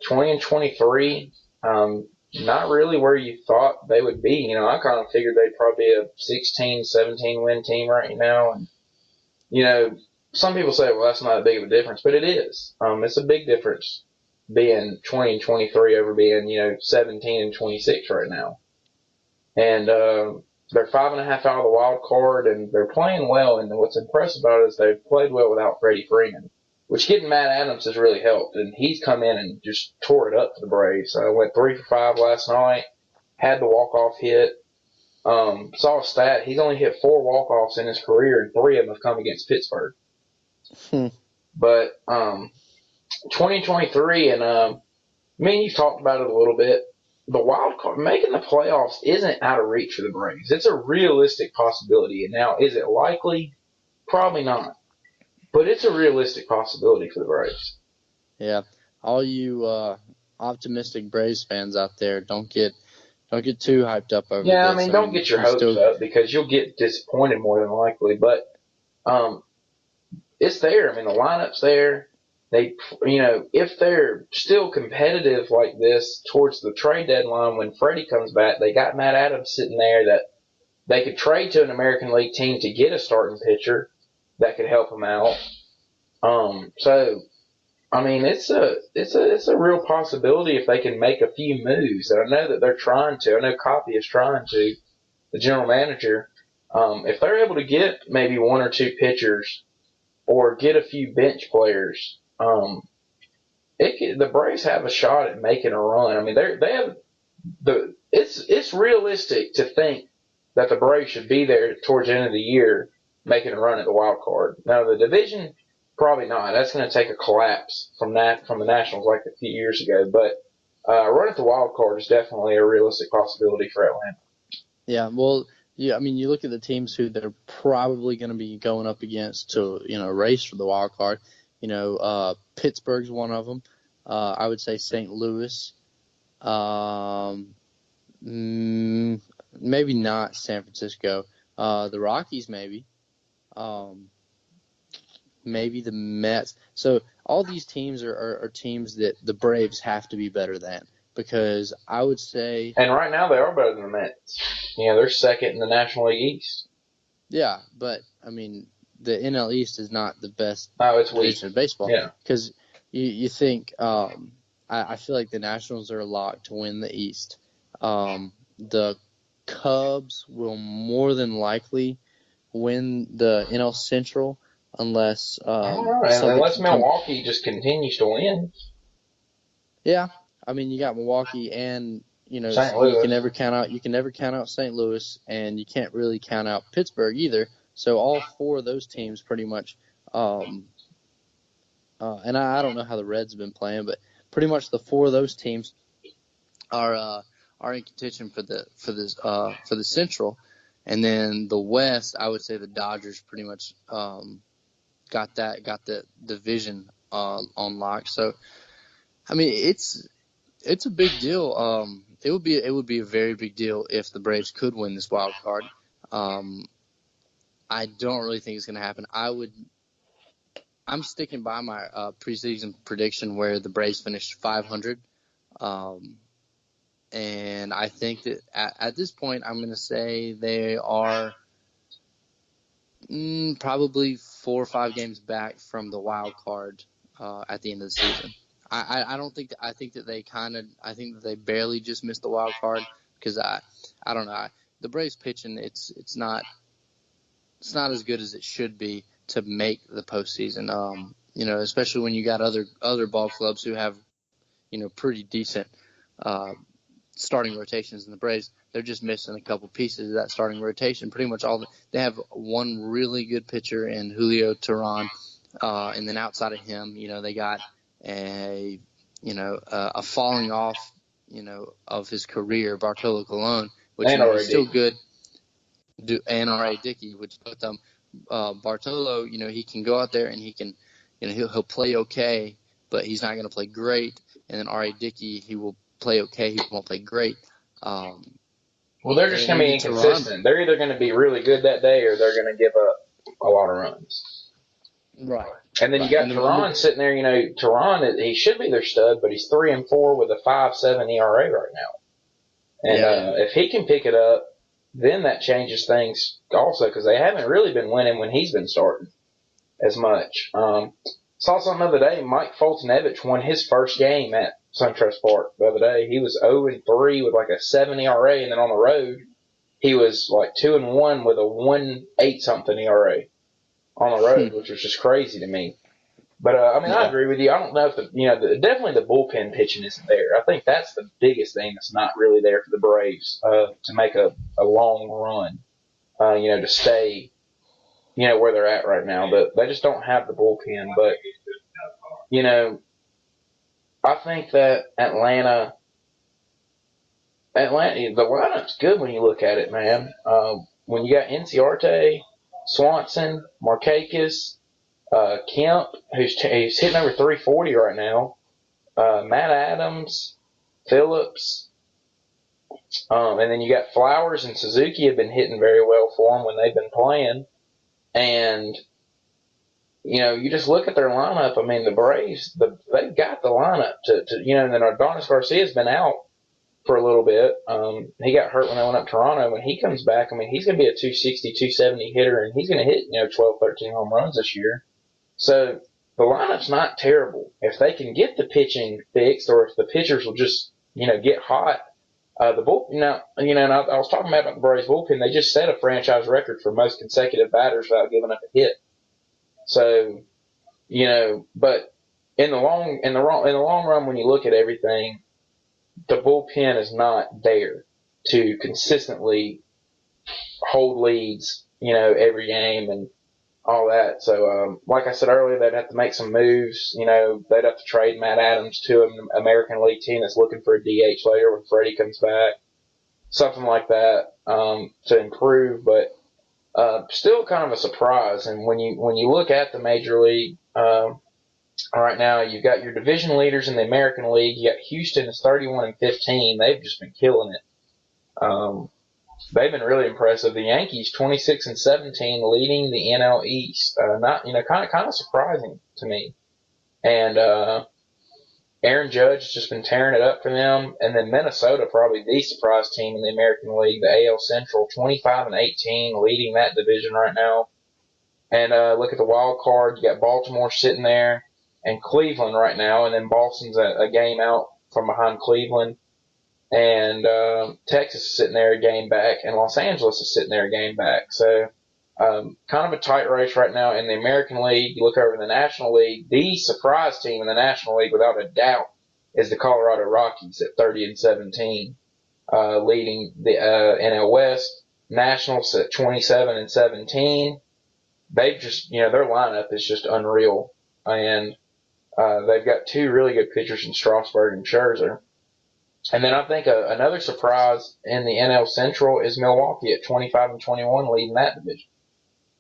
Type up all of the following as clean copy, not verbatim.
20 and 23, not really where you thought they would be. I kind of figured they'd probably be a 16, 17 win team right now. And, some people say, well, that's not a big of a difference, but it is. It's a big difference being 20 and 23 over being, 17 and 26 right now. And they're 5.5 out of the wild card, and they're playing well. And what's impressive about it is they've played well without Freddie Freeman, which getting Matt Adams has really helped. And he's come in and just tore it up for the Braves. Went 3 for 5 last night, had the walk-off hit. Saw a stat, he's only hit 4 walk-offs in his career, and 3 of them have come against Pittsburgh. But 2023, and you've talked about it a little bit. The wild card, making the playoffs isn't out of reach for the Braves. It's a realistic possibility. And now, is it likely? Probably not. But it's a realistic possibility for the Braves. Yeah. All you optimistic Braves fans out there, don't get too hyped up over this. Yeah, don't get your hopes up because you'll get disappointed more than likely. But it's there. The lineup's there. They, if they're still competitive like this towards the trade deadline when Freddie comes back, they got Matt Adams sitting there that they could trade to an American League team to get a starting pitcher that could help them out. It's a real possibility if they can make a few moves. And I know that they're trying to. I know Coffey is trying to, the general manager. If they're able to get maybe 1 or 2 pitchers or get a few bench players, the Braves have a shot at making a run. It's realistic to think that the Braves should be there towards the end of the year making a run at the wild card. Now the division, probably not. That's going to take a collapse from the Nationals like a few years ago. But a run at the wild card is definitely a realistic possibility for Atlanta. Yeah, well, yeah. You look at the teams who they're probably going to be going up against to race for the wild card. Pittsburgh's one of them. I would say St. Louis. Maybe not San Francisco. The Rockies, maybe. Maybe the Mets. So all these teams are teams that the Braves have to be better than, because I would say. And right now they are better than the Mets. They're second in the National League East. Yeah, but the NL East is not the best division of baseball. Yeah. Because you think I feel like the Nationals are locked to win the East. The Cubs will more than likely win the NL Central unless unless Milwaukee just continues to win. Yeah, you got Milwaukee and St. Louis. you can never count out St. Louis, and you can't really count out Pittsburgh either. So all 4 of those teams pretty much, and I don't know how the Reds have been playing, but pretty much the 4 of those teams are in contention for the Central, and then the West. I would say the Dodgers pretty much got the division on lock. So it's a big deal. It would be a very big deal if the Braves could win this wild card. I don't really think it's going to happen. I'm sticking by my preseason prediction where the Braves finished 500. And I think that at this point, I'm going to say they are probably 4 or 5 games back from the wild card at the end of the season. I don't think I think that they barely just missed the wild card, because I don't know. The Braves pitching, it's not as good as it should be to make the postseason. Especially when you got other ball clubs who have pretty decent starting rotations, in the Braves, they're just missing a couple pieces of that starting rotation. Pretty much they have one really good pitcher in Julio Teheran, and then outside of him, they got a falling off, of his career, Bartolo Colon, which is still good. And R.A. Dickey, which both them, Bartolo, he can go out there and he can, he'll play okay, but he's not going to play great. And then R.A. Dickey, he will play okay, he won't play great. Well, they're just going to be inconsistent. They're either going to be really good that day or they're going to give up a lot of runs. Right. And then you got Teron sitting there. Teron, he should be their stud, but he's 3-4 with a 5.7 ERA right now. And if he can pick it up, then that changes things also because they haven't really been winning when he's been starting as much. Saw something the other day. Mike Foltynewicz won his first game at SunTrust Park the other day. He was 0-3 with like a 7 ERA, and then on the road he was like 2-1 with a 1.8 something ERA on the road, which was just crazy to me. But I agree with you. I don't know if definitely the bullpen pitching isn't there. I think that's the biggest thing that's not really there for the Braves to make a long run. To stay, where they're at right now. But they just don't have the bullpen. But I think that Atlanta, the lineup's good when you look at it, man. When you got Inciarte, Swanson, Markakis, Kemp, who's hitting over 340 right now, Matt Adams, Phillips, and then you got Flowers and Suzuki have been hitting very well for them when they've been playing. And, you just look at their lineup. I mean, the Braves, they've got the lineup and then Adonis Garcia's been out for a little bit. He got hurt when they went up to Toronto. When he comes back, I mean, he's going to be a 260, 270 hitter, and he's going to hit, 12, 13 home runs this year. So the lineup's not terrible. If they can get the pitching fixed or if the pitchers will just, get hot, the bullpen, and I was talking about the Braves bullpen, they just set a franchise record for most consecutive batters without giving up a hit. So, but in the long run, when you look at everything, the bullpen is not there to consistently hold leads, every game and all that. So, like I said earlier, they'd have to make some moves. They'd have to trade Matt Adams to an American League team that's looking for a DH later when Freddie comes back. Something like that, to improve. But, still kind of a surprise. And when you look at the Major League, right now, you've got your division leaders in the American League. You got Houston is 31-15. They've just been killing it. They've been really impressive. The Yankees 26-17, leading the NL East. Kind of surprising to me. And Aaron Judge has just been tearing it up for them. And then Minnesota, probably the surprise team in the American League, the AL Central, 25-18, leading that division right now. And look at the wild card. You got Baltimore sitting there. And Cleveland right now, and then Boston's a game out from behind Cleveland, and Texas is sitting there a game back, and Los Angeles is sitting there a game back. So kind of a tight race right now in the American League. You look over in the National League, the surprise team in the National League, without a doubt, is the Colorado Rockies at 30-17, leading the NL West. Nationals at 27-17. They've just, their lineup is just unreal, and they've got two really good pitchers in Strasburg and Scherzer. And then I think another surprise in the NL Central is Milwaukee at 25-21, leading that division.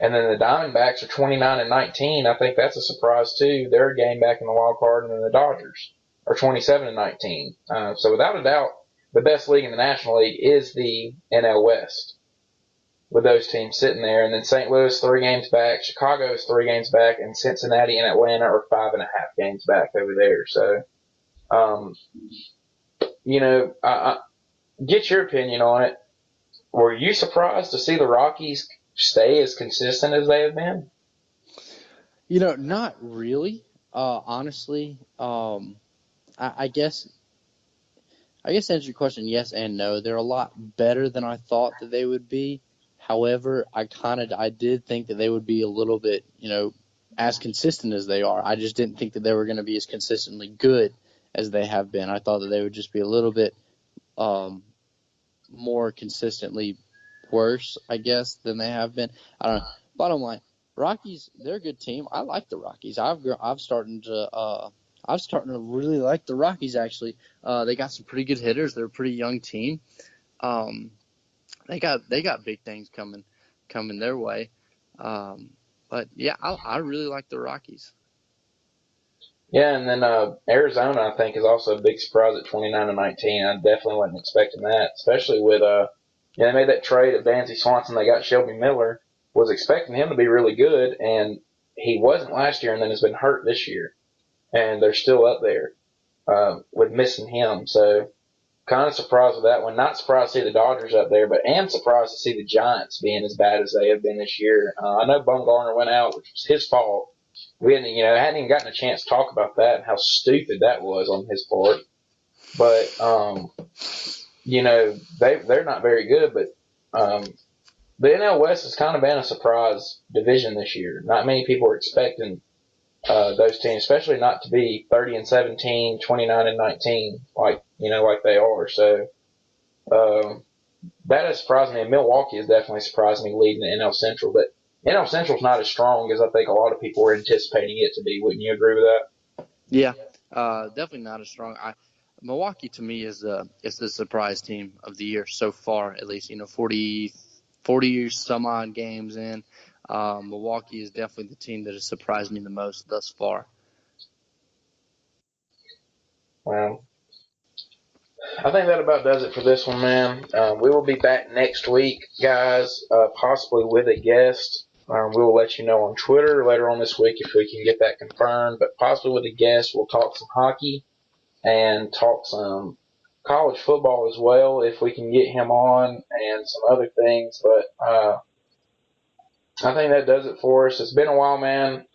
And then the Diamondbacks are 29-19. I think that's a surprise too. They're a game back in the wild card, and then the Dodgers are 27-19. So without a doubt, the best league in the National League is the NL West, with those teams sitting there. And then St. Louis 3 games back, Chicago is 3 games back, and Cincinnati and Atlanta are 5.5 games back over there. So, I get your opinion on it. Were you surprised to see the Rockies stay as consistent as they have been? Not really. Honestly, I guess to answer your question, yes and no. They're a lot better than I thought that they would be. However, I did think that they would be a little bit, as consistent as they are. I just didn't think that they were going to be as consistently good as they have been. I thought that they would just be a little bit more consistently worse, I guess, than they have been. I don't know. Bottom line, Rockies, they're a good team. I like the Rockies. I'm starting to really like the Rockies, actually. They got some pretty good hitters. They're a pretty young team. They got big things coming their way. But yeah, I really like the Rockies. Yeah, and then Arizona, I think, is also a big surprise at 29-19. I definitely wasn't expecting that, especially with they made that trade of Dansby Swanson. They got Shelby Miller. Was expecting him to be really good, and he wasn't last year and then has been hurt this year. And they're still up there with missing him. So kind of surprised with that one. Not surprised to see the Dodgers up there, but am surprised to see the Giants being as bad as they have been this year. I know Bumgarner went out, which was his fault. We hadn't even gotten a chance to talk about that and how stupid that was on his part. But they're not very good. But the NL West has kind of been a surprise division this year. Not many people are expecting those teams, especially not to be 30-17, 29-19, like they are. So that has surprised me. And Milwaukee has definitely surprised me leading the NL Central, but NL Central's not as strong as I think a lot of people were anticipating it to be. Wouldn't you agree with that? Yeah, definitely not as strong. Milwaukee to me is the surprise team of the year so far, at least. 40 some odd games in. Milwaukee is definitely the team that has surprised me the most thus far. Well, I think that about does it for this one, man. We will be back next week, guys, possibly with a guest. We will let you know on Twitter later on this week if we can get that confirmed, but possibly with a guest. We'll talk some hockey and talk some college football as well if we can get him on, and some other things. But I think that does it for us. It's been a while, man.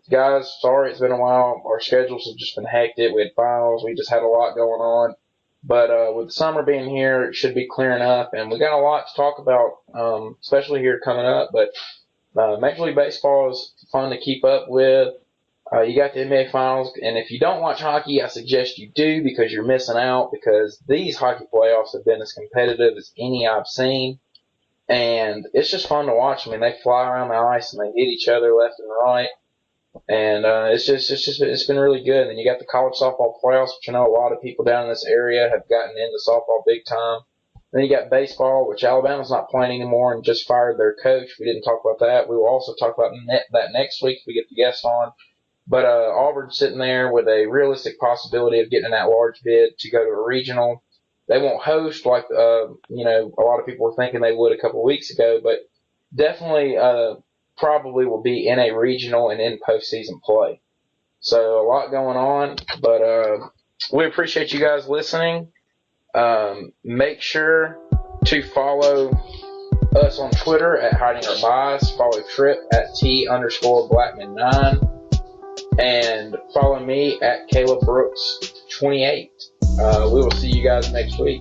Guys, sorry it's been a while. Our schedules have just been hectic. We had finals. We just had a lot going on. But with the summer being here, it should be clearing up. And we got a lot to talk about, especially here coming up. But Major League Baseball is fun to keep up with. You got the NBA Finals. And if you don't watch hockey, I suggest you do, because you're missing out, because these hockey playoffs have been as competitive as any I've seen. And it's just fun to watch. I mean, they fly around the ice and they hit each other left and right. And it's been really good. And then you got the college softball playoffs, which I know a lot of people down in this area have gotten into softball big time. Then you got baseball, which Alabama's not playing anymore and just fired their coach. We didn't talk about that. We will also talk about that next week if we get the guest on. But Auburn's sitting there with a realistic possibility of getting that large bid to go to a regional. They won't host like a lot of people were thinking they would a couple of weeks ago, but definitely probably will be in a regional and in postseason play. So a lot going on, but we appreciate you guys listening. Make sure to follow us on Twitter at Hiding Our Bias. Follow Tripp at T_Blackmon9. And follow me at Caleb Brooks 28. We will see you guys next week.